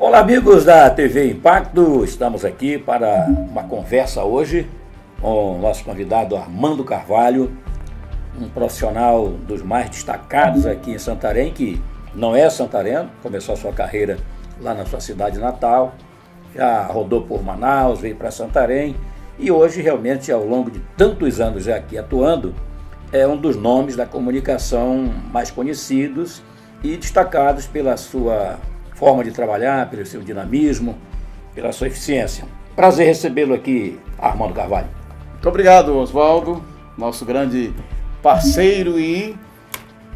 Olá, amigos da TV Impacto, estamos aqui para uma conversa hoje com o nosso convidado Armando Carvalho, um profissional dos mais destacados aqui em Santarém, que não é santareno, começou a sua carreira lá na sua cidade natal, já rodou por Manaus, veio para Santarém e hoje realmente, ao longo de tantos anos já aqui atuando, é um dos nomes da comunicação mais conhecidos e destacados pela sua forma de trabalhar, pelo seu dinamismo, pela sua eficiência. Prazer recebê-lo aqui, Armando Carvalho. Muito obrigado, Oswaldo, nosso grande parceiro, e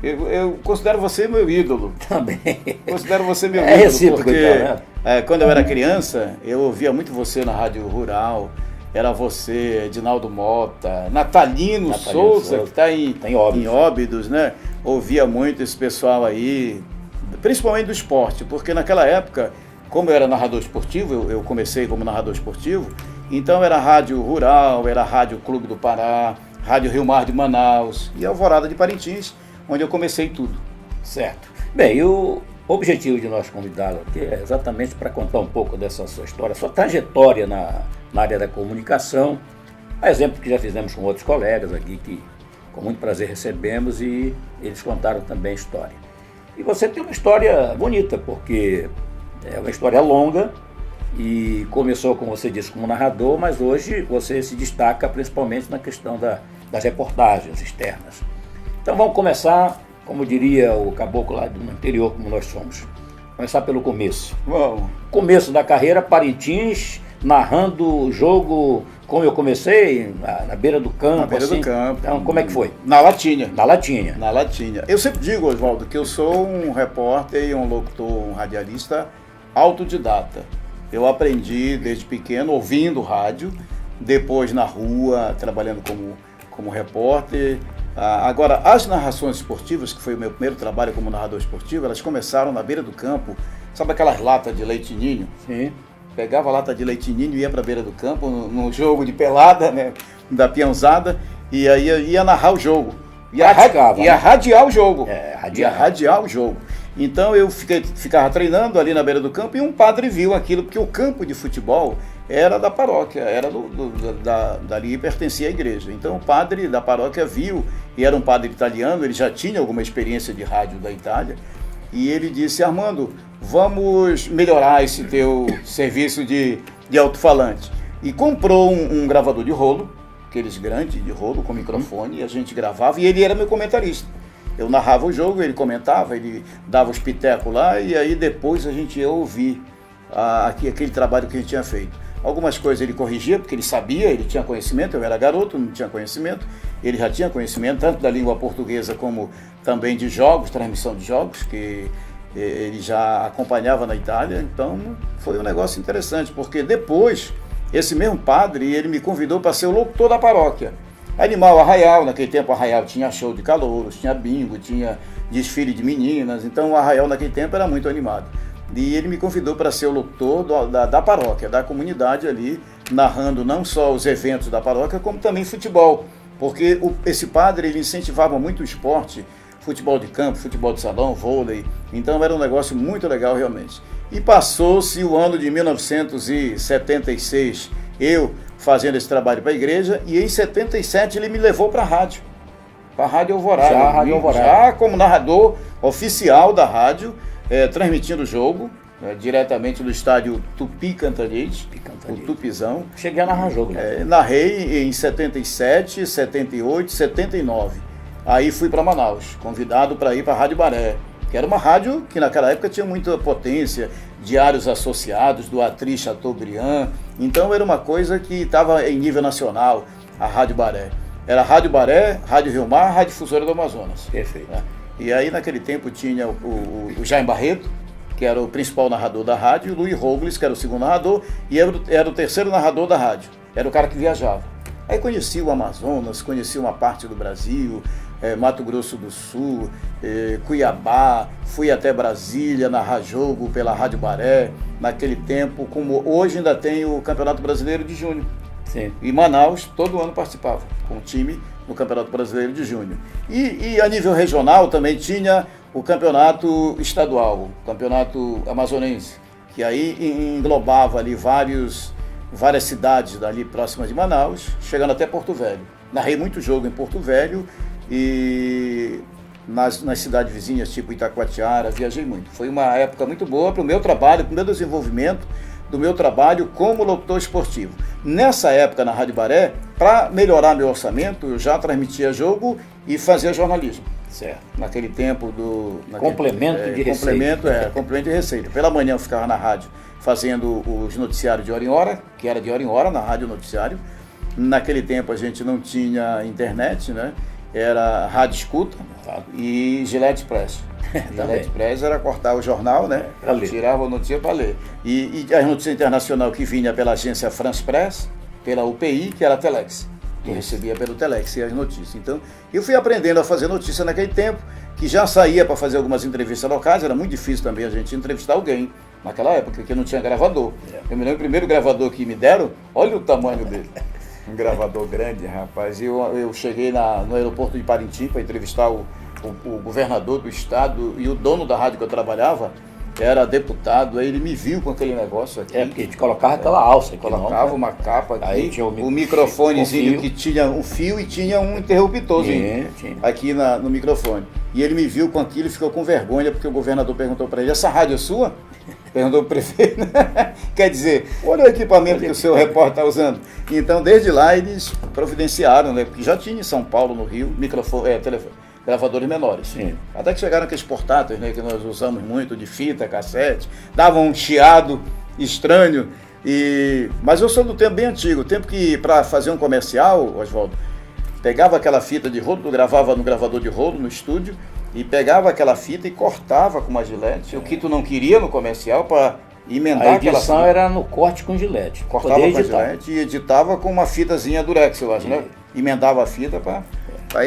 eu considero você meu ídolo. Também. Considero você meu ídolo. É recíproco, porque então, né? Quando eu era criança, eu ouvia muito você na Rádio Rural. Era você, Edinaldo Mota, Natalino Souza, que está em Óbidos, né? Ouvia muito esse pessoal aí, principalmente do esporte, porque naquela época, como eu era narrador esportivo, eu comecei como narrador esportivo, então era Rádio Rural, era Rádio Clube do Pará, Rádio Rio Mar de Manaus e Alvorada de Parintins, onde eu comecei tudo. Certo. Bem, e o objetivo de nós convidá-lo aqui é exatamente para contar um pouco dessa sua história, sua trajetória na área da comunicação, a exemplo que já fizemos com outros colegas aqui, que com muito prazer recebemos e eles contaram também a história. E você tem uma história bonita, porque é uma história longa e começou, como você disse, como narrador, mas hoje você se destaca principalmente na questão das reportagens externas. Então vamos começar, como diria o caboclo lá do interior, como nós somos. Começar pelo começo. Vamos. Começo da carreira, Parintins, narrando o jogo como eu comecei, na beira do campo. Na beira assim. do campo. Então, como é que foi? Na Latinha. Na Latinha. Na Latinha. Eu sempre digo, Oswaldo, que eu sou um repórter e um locutor, um radialista autodidata. Eu aprendi desde pequeno ouvindo rádio, depois na rua, trabalhando como repórter. Agora, as narrações esportivas, que foi o meu primeiro trabalho como narrador esportivo, elas começaram na beira do campo. Sabe aquelas latas de leite ninho? Sim. Pegava a lata de leite ninho e ia para a beira do campo, no jogo de pelada, né, da peãozada, e aí ia narrar o jogo. Ia radiar o jogo. Ia radiar o jogo. Então eu ficava treinando ali na beira do campo e um padre viu aquilo, porque o campo de futebol era da paróquia, era dali, pertencia à igreja. Então o padre da paróquia viu, e era um padre italiano, ele já tinha alguma experiência de rádio da Itália, e ele disse: Armando, vamos melhorar esse teu serviço de alto-falante. E comprou um gravador de rolo, aqueles grandes de rolo com microfone, e a gente gravava, e ele era meu comentarista. Eu narrava o jogo, ele comentava, ele dava os pitecos lá, e aí depois a gente ia ouvir aquele trabalho que a gente tinha feito. Algumas coisas ele corrigia, porque ele sabia, ele tinha conhecimento, eu era garoto, não tinha conhecimento, ele já tinha conhecimento, tanto da língua portuguesa como também de jogos, transmissão de jogos, que ele já acompanhava na Itália. Então foi um negócio interessante, porque depois, esse mesmo padre, ele me convidou para ser o locutor da paróquia. Animal Arraial, naquele tempo o Arraial tinha show de calouros, tinha bingo, tinha desfile de meninas, então o Arraial naquele tempo era muito animado. E ele me convidou para ser o locutor da paróquia, da comunidade ali, narrando não só os eventos da paróquia, como também futebol, porque esse padre ele incentivava muito o esporte, futebol de campo, futebol de salão, vôlei, então era um negócio muito legal realmente. E passou-se o ano de 1976, eu fazendo esse trabalho para a igreja, e em 77 ele me levou para a rádio Alvorada, já como narrador oficial da rádio, transmitindo o jogo, diretamente do estádio Tupi Cantanhede, o Tupizão. Cheguei a narrar jogo, né? Narrei em 77, 78, 79. Aí fui para Manaus, convidado para ir para a Rádio Baré, que era uma rádio que naquela época tinha muita potência, diários associados do Atri Chateaubriand, então era uma coisa que estava em nível nacional, a Rádio Baré. Era Rádio Baré, Rádio Rio Mar, Rádio Difusora do Amazonas. Perfeito. E aí naquele tempo tinha o Jaime Barreto, que era o principal narrador da rádio, e o Luiz Robles, que era o segundo narrador, e era o terceiro narrador da rádio. Era o cara que viajava. Aí conheci o Amazonas, conheci uma parte do Brasil, Mato Grosso do Sul, Cuiabá, fui até Brasília narrar jogo pela Rádio Baré, naquele tempo, como hoje ainda tem o Campeonato Brasileiro de Júnior. Sim. E Manaus, todo ano participava com o time no Campeonato Brasileiro de Júnior. E a nível regional também tinha o Campeonato Estadual, o Campeonato Amazonense, que aí englobava ali várias cidades dali próximas de Manaus, chegando até Porto Velho. Narrei muito jogo em Porto Velho e nas cidades vizinhas, tipo Itacoatiara, viajei muito. Foi uma época muito boa para o meu trabalho, para o meu desenvolvimento do meu trabalho como locutor esportivo. Nessa época, na Rádio Baré, para melhorar meu orçamento, eu já transmitia jogo e fazia jornalismo. Certo. Naquele tempo complemento de receita. Complemento de receita. Pela manhã eu ficava na rádio fazendo os noticiários de hora em hora, que era de hora em hora, na rádio noticiário. Naquele tempo a gente não tinha internet, né? Era rádio escuta e Gillette Press. Gillette Press era cortar o jornal, né? Tirava a notícia para ler. E a notícia internacional que vinha pela agência France Press, pela UPI, que era a Telex. Que recebia pelo Telex e as notícias. Então, eu fui aprendendo a fazer notícia naquele tempo, que já saía para fazer algumas entrevistas locais, era muito difícil também a gente entrevistar alguém, naquela época, que não tinha gravador. Eu me lembro, o primeiro gravador que me deram, olha o tamanho dele. Um gravador grande, rapaz. Eu cheguei no aeroporto de Parintins para entrevistar o governador do estado e o dono da rádio que eu trabalhava, era deputado, aí ele me viu com aquele negócio aqui. Porque a gente colocava aquela alça aqui. Colocava uma capa aqui, aí tinha o microfonezinho que tinha um fio e tinha um interruptorzinho aqui no microfone. E ele me viu com aquilo e ficou com vergonha, porque o governador perguntou para ele, essa rádio é sua? Perguntou para o prefeito. Quer dizer, olha o equipamento que o seu repórter está usando. Então, desde lá, eles providenciaram, né? Porque já tinha em São Paulo, no Rio, gravadores menores. Sim. Até que chegaram aqueles portáteis, né, que nós usamos muito, de fita, cassete, davam um chiado estranho. Mas eu sou do tempo bem antigo, tempo que para fazer um comercial, Oswaldo, pegava aquela fita de rolo, gravava no gravador de rolo no estúdio, e pegava aquela fita e cortava com uma gilete, o que tu não queria no comercial, para emendar aquela fita. A edição era no corte com gilete. Cortava com a gilete e editava com uma fitazinha durex, eu acho, né? Emendava a fita para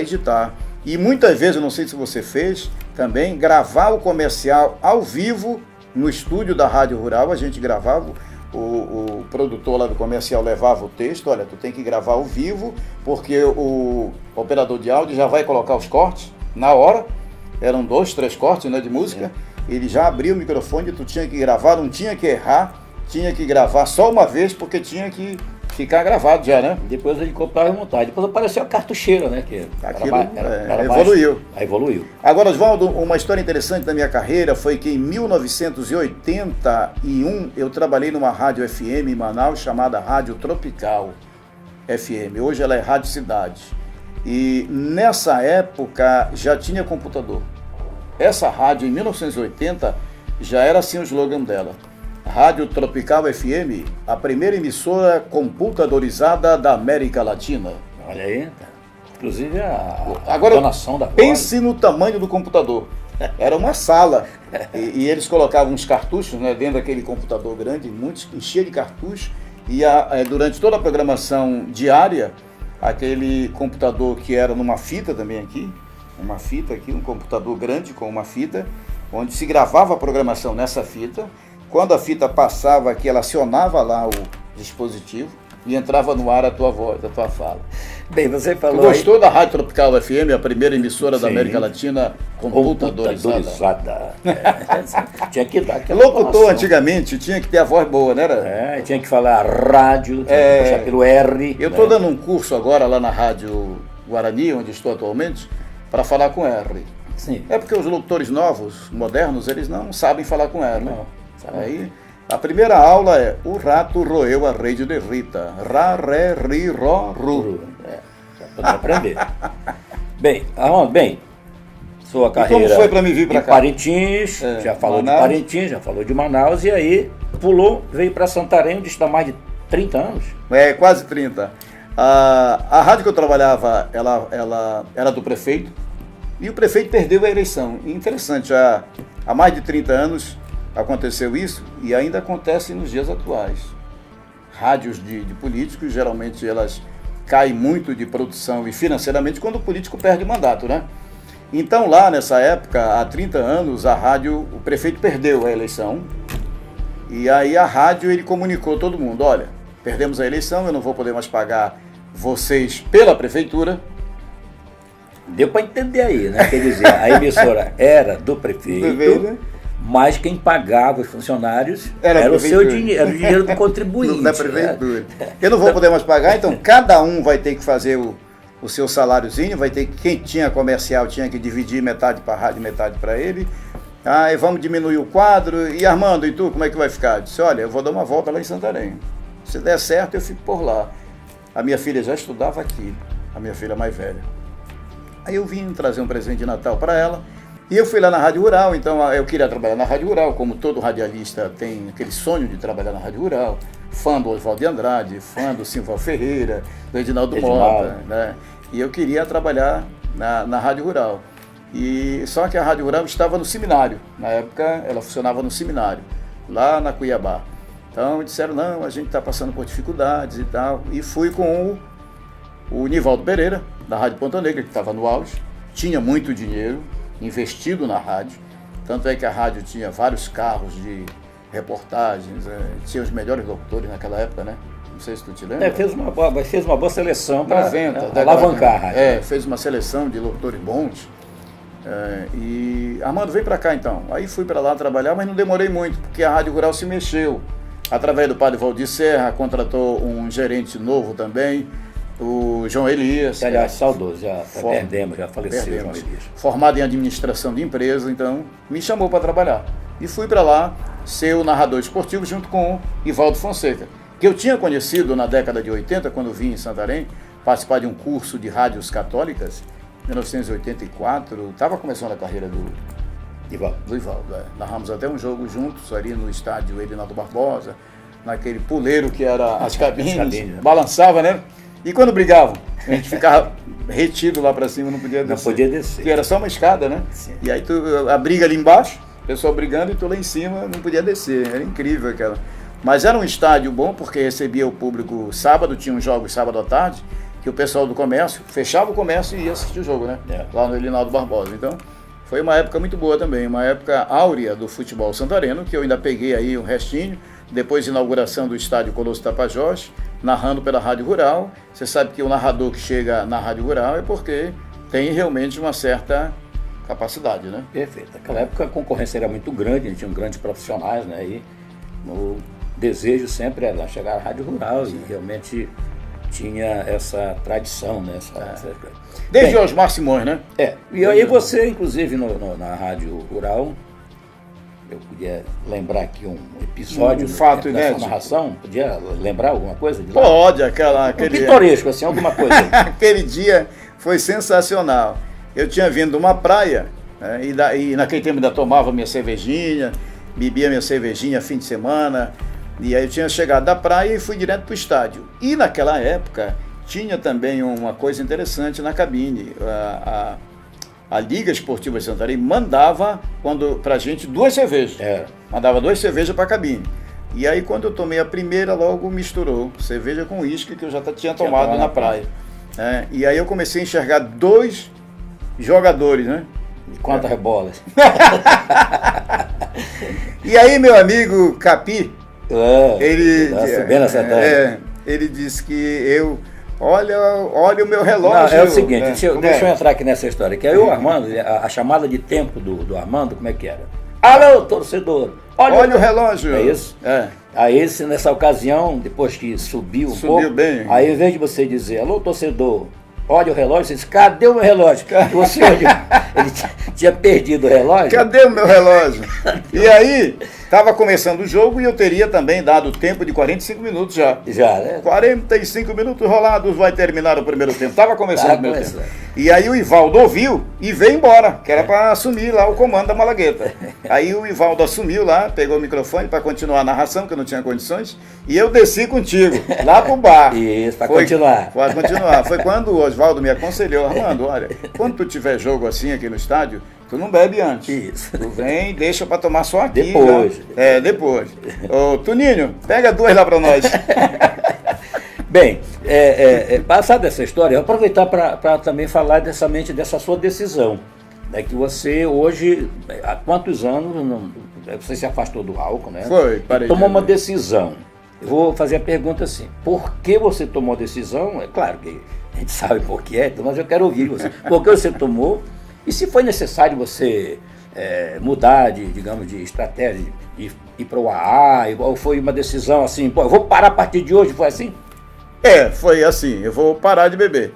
editar. E muitas vezes, eu não sei se você fez, também gravar o comercial ao vivo no estúdio da Rádio Rural. A gente gravava, o produtor lá do comercial levava o texto, olha, tu tem que gravar ao vivo, porque o operador de áudio já vai colocar os cortes na hora. Eram 2, 3 cortes, né, de música. Ele já abria o microfone, tu tinha que gravar, não tinha que errar, tinha que gravar só uma vez, porque tinha que ficar gravado já, né? Depois ele comprava e montava. Depois apareceu a cartucheira, né? Que aquilo era evoluiu. Aí evoluiu. Agora, Oswaldo, uma história interessante da minha carreira foi que em 1981 eu trabalhei numa rádio FM em Manaus chamada Rádio Tropical FM. Hoje ela é Rádio Cidade. E nessa época já tinha computador. Essa rádio, em 1980, já era assim o slogan dela. Rádio Tropical FM, a primeira emissora computadorizada da América Latina. Olha aí, inclusive a donação da pense no tamanho do computador. Era uma sala. E eles colocavam uns cartuchos, né, dentro daquele computador grande, enchia de cartuchos. E durante toda a programação diária, aquele computador que era numa fita também aqui, um computador grande com uma fita, onde se gravava a programação nessa fita. Quando a fita passava aqui, ela acionava lá o dispositivo e entrava no ar a tua voz, a tua fala. Bem, você falou. Tu gostou da Rádio Tropical FM, a primeira emissora da América Latina computadorizada? Tinha que dar aquela locutor informação. Antigamente tinha que ter a voz boa, né? Tinha que falar rádio, tinha que puxar pelo R. Eu estou dando um curso agora lá na Rádio Guarani, onde estou atualmente, para falar com R. Sim. É porque os locutores novos, modernos, eles não sabem falar com R, né? Aí, a primeira aula é: o rato roeu a rede de Rita. Rá, ré, ri, ró, ru. Já podemos aprender. Bem, sua carreira. E como foi para me vir para cá? Parintins, já falou Manaus. De Parintins, já falou de Manaus, e aí veio para Santarém, onde está mais de 30 anos. Quase 30. A rádio que eu trabalhava, ela era do prefeito, e o prefeito perdeu a eleição. Interessante, há mais de 30 anos aconteceu isso e ainda acontece nos dias atuais. Rádios de políticos, geralmente elas caem muito de produção e financeiramente quando o político perde o mandato, né? Então lá nessa época, há 30 anos, o prefeito perdeu a eleição e aí a rádio ele comunicou todo mundo: olha, perdemos a eleição, eu não vou poder mais pagar vocês pela prefeitura. Deu para entender aí, né? Quer dizer, a emissora era do prefeito, mas quem pagava os funcionários era o seu dinheiro, era o dinheiro do contribuinte. Da prefeitura. Eu não vou poder mais pagar, então cada um vai ter que fazer o seu saláriozinho, vai ter quem tinha comercial tinha que dividir metade para a rádio, metade para ele. E vamos diminuir o quadro. E Armando, e tu, como é que vai ficar? Eu disse, olha, eu vou dar uma volta lá em Santarém. Se der certo, eu fico por lá. A minha filha já estudava aqui, a minha filha mais velha. Aí eu vim trazer um presente de Natal para ela. E eu fui lá na Rádio Rural, então eu queria trabalhar na Rádio Rural, como todo radialista tem aquele sonho de trabalhar na Rádio Rural. Fã do Oswaldo de Andrade, fã do Simval Ferreira, do Edinaldo Mota, né? E eu queria trabalhar na Rádio Rural. Só que a Rádio Rural estava no seminário. Na época, ela funcionava no seminário, lá na Cuiabá. Então, disseram, não, a gente está passando por dificuldades e tal. E fui com o Nivaldo Pereira, da Rádio Ponta Negra, que estava no auge. Tinha muito dinheiro investido na rádio. Tanto é que a rádio tinha vários carros de reportagens, tinha os melhores locutores naquela época, né? Não sei se tu te lembra. Fez uma boa seleção para alavancar a rádio. Fez uma seleção de locutores bons. E Armando, vem para cá então. Aí fui para lá trabalhar, mas não demorei muito, porque a Rádio Rural se mexeu. Através do padre Valdir Serra, contratou um gerente novo também, o João Elias. Aliás, saudoso, já faleceu João Elias. Formado em administração de empresa, então me chamou para trabalhar. E fui para lá ser o narrador esportivo junto com Ivaldo Fonseca, que eu tinha conhecido na década de 80, quando vim em Santarém, participar de um curso de rádios católicas, em 1984, estava começando a carreira do Ivaldo. Narramos até um jogo juntos ali no estádio Edinaldo Barbosa, naquele puleiro que era as cabines, balançava, né? E quando brigavam, a gente ficava retido lá para cima, não podia descer. Não podia descer. Porque era só uma escada, né? Sim. E aí a briga ali embaixo, o pessoal brigando e tu lá em cima, não podia descer. Era incrível aquela. Mas era um estádio bom, porque recebia o público sábado, tinha uns jogos sábado à tarde, que o pessoal do comércio fechava o comércio e ia assistir o jogo, né? Lá no Edinaldo Barbosa. Então, foi uma época muito boa também, uma época áurea do futebol santareno, que eu ainda peguei aí um restinho, depois da inauguração do estádio Colosso Tapajós, narrando pela Rádio Rural. Você sabe que o narrador que chega na Rádio Rural é porque tem realmente uma certa capacidade, né? Perfeito. Naquela época a concorrência era muito grande, a gente tinha grandes profissionais, né? E o desejo sempre era chegar à Rádio Rural. Sim. E realmente tinha essa tradição, né? Desde Osmar Simões, né? E aí você, inclusive, na Rádio Rural, eu podia lembrar aqui um episódio fato da sua narração, podia lembrar alguma coisa de lá? Pode, aquele pitoresco, assim, alguma coisa. Aquele dia foi sensacional. Eu tinha vindo de uma praia, né, e naquele tempo ainda tomava minha cervejinha, bebia minha cervejinha fim de semana, e aí eu tinha chegado da praia e fui direto para o estádio. E naquela época tinha também uma coisa interessante na cabine. A Liga Esportiva de Santarém mandava pra gente 2 cervejas. Mandava 2 cervejas para a cabine. E aí quando eu tomei a primeira, logo misturou cerveja com uísque, que eu já tinha tomado na praia. E aí eu comecei a enxergar 2 jogadores, né? De quantas rebolas? E aí meu amigo Capi, ele disse que olha o meu relógio. Não, é o seguinte, deixa eu entrar aqui nessa história, que aí o Armando, a chamada de tempo do Armando, como é que era? Alô, torcedor! Olha o relógio! É isso? Aí nessa ocasião, depois que subiu pouco, bem. Aí, em vez de você dizer, alô, torcedor, olha o relógio, você diz, cadê o meu relógio? Você olhou, ele tinha perdido o relógio. Cadê o meu relógio? E aí, estava começando o jogo e eu teria também dado tempo de 45 minutos já. Já, né? 45 minutos rolados, vai terminar o primeiro tempo. Estava começando o primeiro tempo. E aí o Ivaldo ouviu e veio embora, que era para assumir lá o comando da Malagueta. Aí o Ivaldo assumiu lá, pegou o microfone para continuar a narração, que eu não tinha condições, e eu desci contigo, lá pro bar. Isso, para continuar. Para continuar. Foi quando o Oswaldo me aconselhou, Armando, olha, quando tu tiver jogo assim aqui no estádio, tu não bebe antes. Isso. Tu vem, deixa para tomar só aqui. Depois. Depois. Ô, Tuninho, pega 2 lá para nós. Bem, passada essa história, eu vou aproveitar para também falar dessa sua decisão. Né, que você hoje, há quantos anos, você se afastou do álcool, né? Foi, parei. Tomou uma decisão. Eu vou fazer a pergunta assim, por que você tomou a decisão? É claro que a gente sabe por que mas eu quero ouvir você. Por que você tomou? E se foi necessário você mudar digamos, de estratégia, de ir para o AA, ou foi uma decisão assim, pô, eu vou parar a partir de hoje, foi assim? Foi assim, eu vou parar de beber.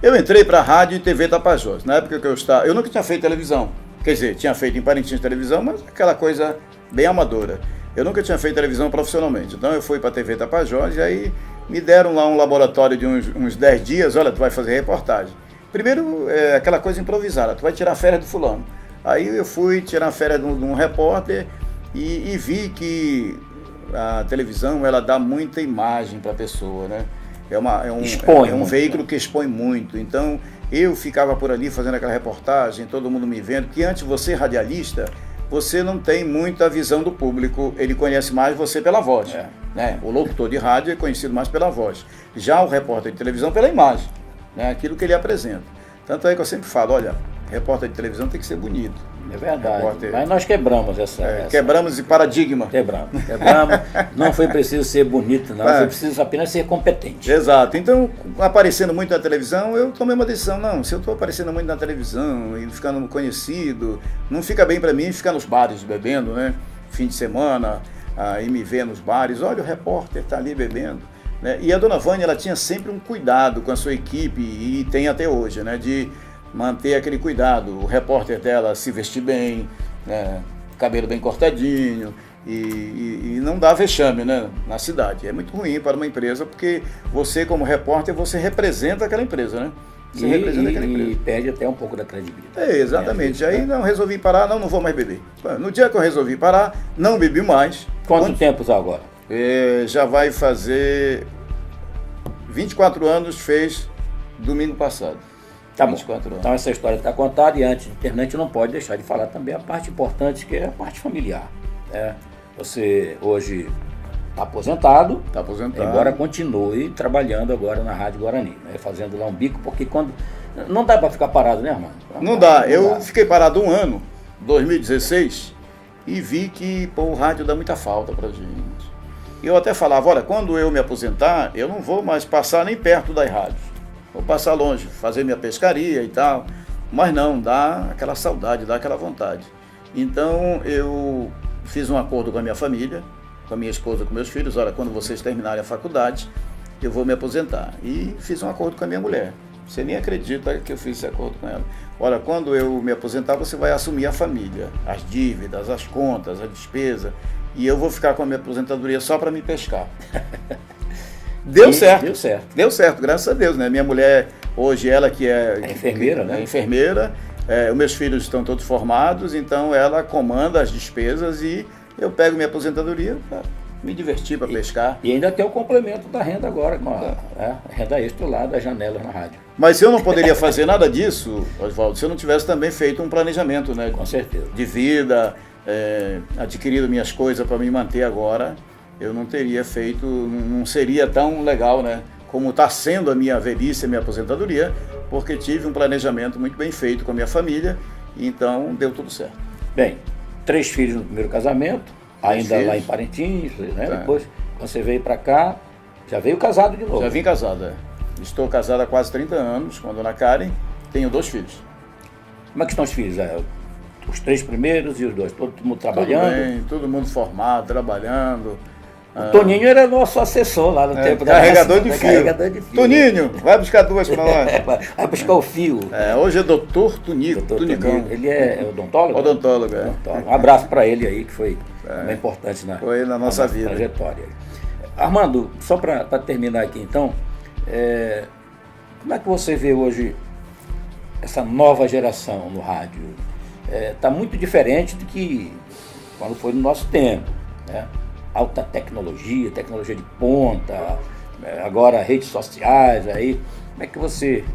Eu entrei para a Rádio e TV Tapajós, na época que eu nunca tinha feito televisão, quer dizer, tinha feito em Parintins televisão, mas aquela coisa bem amadora. Eu nunca tinha feito televisão profissionalmente, então eu fui para a TV Tapajós e aí me deram lá um laboratório de uns 10 dias, olha, tu vai fazer reportagem. Primeiro, aquela coisa improvisada, tu vai tirar férias do fulano. Aí eu fui tirar férias de um repórter e vi que a televisão, ela dá muita imagem para a pessoa, né? É um veículo que expõe muito. Então, eu ficava por ali fazendo aquela reportagem, todo mundo me vendo, que antes de você radialista, você não tem muita visão do público, ele conhece mais você pela voz. Né? O locutor de rádio é conhecido mais pela voz. Já o repórter de televisão pela imagem, né? Aquilo que ele apresenta. Tanto é que eu sempre falo, olha, repórter de televisão tem que ser bonito. É verdade, mas nós quebramos essa... Quebramos esse paradigma. Quebramos. Não foi preciso ser bonito, não, foi preciso apenas ser competente. Exato. Então, aparecendo muito na televisão, eu tomei uma decisão, não, se eu estou aparecendo muito na televisão e ficando conhecido, não fica bem para mim ficar nos bares bebendo, né? Fim de semana, aí me ver nos bares, olha, o repórter está ali bebendo. Né? E a dona Vânia, ela tinha sempre um cuidado com a sua equipe, e tem até hoje, né? De manter aquele cuidado, o repórter dela se vestir bem, né, cabelo bem cortadinho e não dá vexame, né, na cidade. É muito ruim para uma empresa, porque você como repórter, você representa aquela empresa, né? Você representa aquela empresa. E perde até um pouco da credibilidade. Exatamente. Aí não resolvi parar, não vou mais beber. No dia que eu resolvi parar, não bebi mais. Quanto tempo agora? Já vai fazer 24 anos, fez domingo passado. Tá bom. Então essa história está contada, e antes de terminar, a gente não pode deixar de falar também a parte importante, que é a parte familiar. Né? Você hoje está aposentado, embora continue trabalhando agora na Rádio Guarani, né? Fazendo lá um bico, porque quando... Não dá para ficar parado, né, Armando? Não dá. Eu fiquei parado um ano, 2016, e vi que o rádio dá muita falta para gente. E eu até falava, olha, quando eu me aposentar, eu não vou mais passar nem perto das rádios. Vou passar longe, fazer minha pescaria e tal, mas não, dá aquela saudade, dá aquela vontade. Então eu fiz um acordo com a minha família, com a minha esposa, com meus filhos, olha, quando vocês terminarem a faculdade, eu vou me aposentar. E fiz um acordo com a minha mulher. Você nem acredita que eu fiz esse acordo com ela. Olha, quando eu me aposentar, você vai assumir a família, as dívidas, as contas, a despesa, e eu vou ficar com a minha aposentadoria só para me pescar. Deu certo, graças a Deus, né? Minha mulher, hoje, ela que é enfermeira, né? É enfermeira, os meus filhos estão todos formados, então ela comanda as despesas e eu pego minha aposentadoria para me divertir, para pescar. E ainda tem o complemento da renda agora, com a renda extra lá das janelas na rádio. Mas eu não poderia fazer nada disso, Oswaldo, se eu não tivesse também feito um planejamento, né? Com certeza. De vida, adquirido minhas coisas para me manter agora. Eu não teria feito, não seria tão legal, né? Como está sendo a minha velhice, a minha aposentadoria, porque tive um planejamento muito bem feito com a minha família, então deu tudo certo. Bem, 3 filhos no primeiro casamento, ainda lá em Parintins, né? Depois, quando você veio para cá, já veio casado de novo. Já vim casado, Estou casado há quase 30 anos com a dona Karen, tenho 2 filhos. Como é que estão os filhos? Os 3 primeiros e os 2, todo mundo trabalhando? Tudo bem, todo mundo formado, trabalhando. O Toninho era nosso assessor lá no tempo da carregador de fio. Toninho, vai buscar 2 para nós. Vai buscar o fio. Hoje é doutor Tunico. Ele é odontólogo? Odontólogo, Um abraço para ele aí, que foi bem importante na nossa vida. Trajetória. Armando, só para terminar aqui então, como é que você vê hoje essa nova geração no rádio? Está muito diferente do que quando foi no nosso tempo, né? Alta tecnologia de ponta, agora redes sociais, aí, como é que você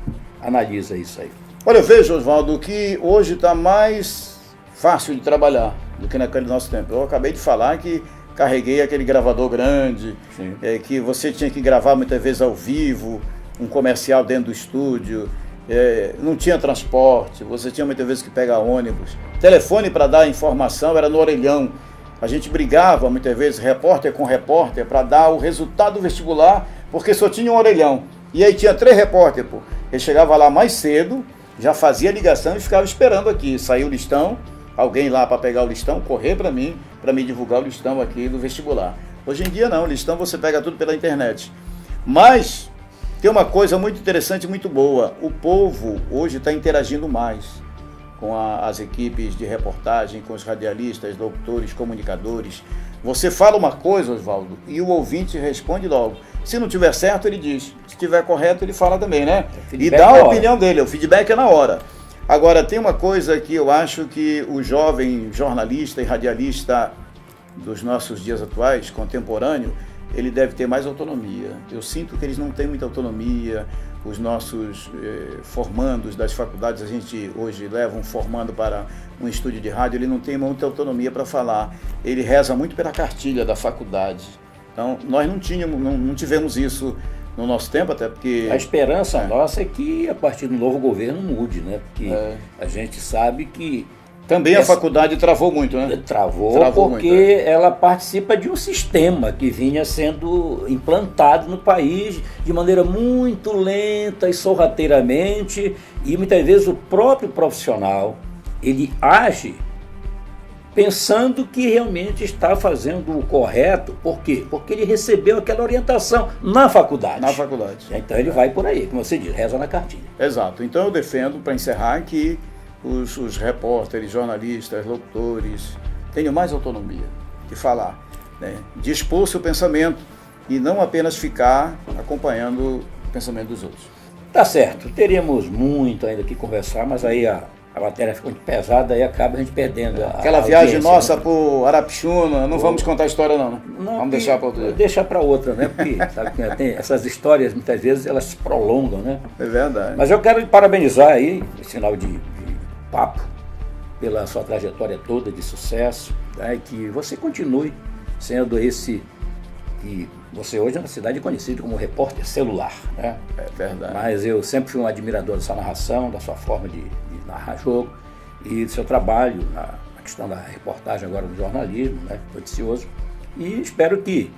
analisa isso aí? Olha, eu vejo, Oswaldo, que hoje está mais fácil de trabalhar do que naquele nosso tempo. Eu acabei de falar que carreguei aquele gravador grande, que você tinha que gravar muitas vezes ao vivo, um comercial dentro do estúdio, não tinha transporte, você tinha muitas vezes que pegar ônibus. Telefone para dar informação era no orelhão. A gente brigava muitas vezes, repórter com repórter, para dar o resultado do vestibular, porque só tinha um orelhão. E aí tinha 3 repórteres, Ele chegava lá mais cedo, já fazia a ligação e ficava esperando aqui. Saiu o listão, alguém lá para pegar o listão, correr para mim, para me divulgar o listão aqui do vestibular. Hoje em dia não, o listão você pega tudo pela internet. Mas tem uma coisa muito interessante e muito boa. O povo hoje está interagindo mais com as equipes de reportagem, com os radialistas, doutores, comunicadores. Você fala uma coisa, Oswaldo, e o ouvinte responde logo. Se não tiver certo, ele diz. Se tiver correto, ele fala também, né? E dá a opinião dele, o feedback é na hora. Agora, tem uma coisa que eu acho que o jovem jornalista e radialista dos nossos dias atuais, contemporâneo, ele deve ter mais autonomia. Eu sinto que eles não têm muita autonomia. Os nossos formandos das faculdades, a gente hoje leva um formando para um estúdio de rádio, ele não tem muita autonomia para falar. Ele reza muito pela cartilha da faculdade. Então, nós não tivemos isso no nosso tempo, até porque... A esperança nossa é que a partir do novo governo mude, né? Porque a gente sabe que... Também a faculdade travou muito, né? Travou porque muito, ela participa de um sistema que vinha sendo implantado no país de maneira muito lenta e sorrateiramente, e muitas vezes o próprio profissional, ele age pensando que realmente está fazendo o correto. Por quê? Porque ele recebeu aquela orientação na faculdade. Na faculdade. Então ele vai por aí, como você diz, reza na cartilha. Exato. Então eu defendo, para encerrar, que os repórteres, jornalistas, locutores tenham mais autonomia de falar, né? De expor seu pensamento e não apenas ficar acompanhando o pensamento dos outros. Tá certo, teríamos muito ainda que conversar, mas aí a matéria fica muito pesada e acaba a gente perdendo aquela viagem nossa, né? Por Arapixuna, não vamos contar a história não, né? Vamos deixar para outro dia. Deixar para outra, né? Porque sabe, tem essas histórias, muitas vezes, elas se prolongam, né? É verdade. Mas eu quero parabenizar aí, esse sinal de papo, pela sua trajetória toda de sucesso, né? E que você continue sendo esse que você hoje na cidade é conhecido como repórter celular, né? É verdade. Mas eu sempre fui um admirador da sua narração, da sua forma de narrar jogo e do seu trabalho na questão da reportagem agora do jornalismo, né? Noticioso. E espero que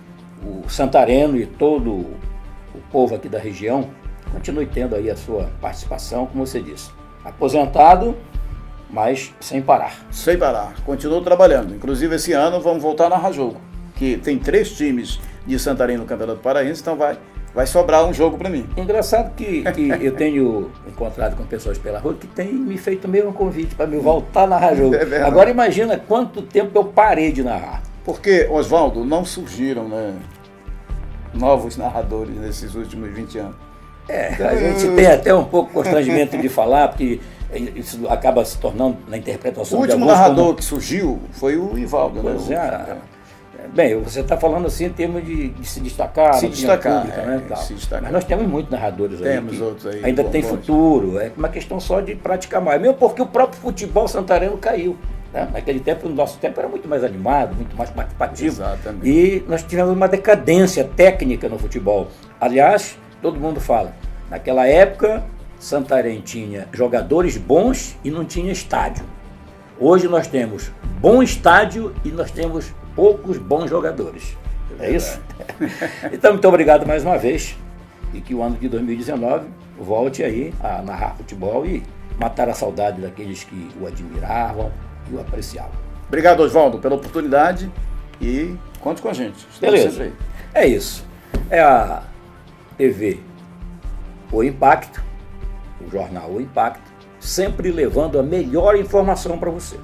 o santareno e todo o povo aqui da região continue tendo aí a sua participação, como você disse. Aposentado, mas sem parar. Sem parar. Continuo trabalhando. Inclusive, esse ano vamos voltar a narrar jogo, que tem 3 times de Santarém no Campeonato Paraense, então vai sobrar um jogo para mim. Engraçado que eu tenho encontrado com pessoas pela rua que têm me feito o mesmo convite para me voltar a narrar jogo. Agora imagina quanto tempo eu parei de narrar. Porque, Oswaldo, não surgiram, né, novos narradores nesses últimos 20 anos. A gente tem até um pouco constrangimento de falar, porque isso acaba se tornando na interpretação. O último narrador que surgiu foi o Ivaldo, pois né? Bem, você está falando assim em termos de se destacar, se destacar, pública, né? Se destacar. Mas nós temos muitos narradores aí. Temos outros aí. Ainda tem futuro, é uma questão só de praticar mais. Mesmo porque o próprio futebol santareno caiu. Né? Naquele tempo, no nosso tempo, era muito mais animado, muito mais participativo. Exatamente. E nós tivemos uma decadência técnica no futebol. Aliás, todo mundo fala, naquela época, Santarém tinha jogadores bons e não tinha estádio. Hoje nós temos bom estádio e nós temos poucos bons jogadores. É isso? Então, muito obrigado mais uma vez. E que o ano de 2019 volte aí a narrar futebol e matar a saudade daqueles que o admiravam e o apreciavam. Obrigado, Oswaldo, pela oportunidade e conte com a gente. Beleza. É isso. É a TV O Impacto, o jornal O Impacto, sempre levando a melhor informação para você.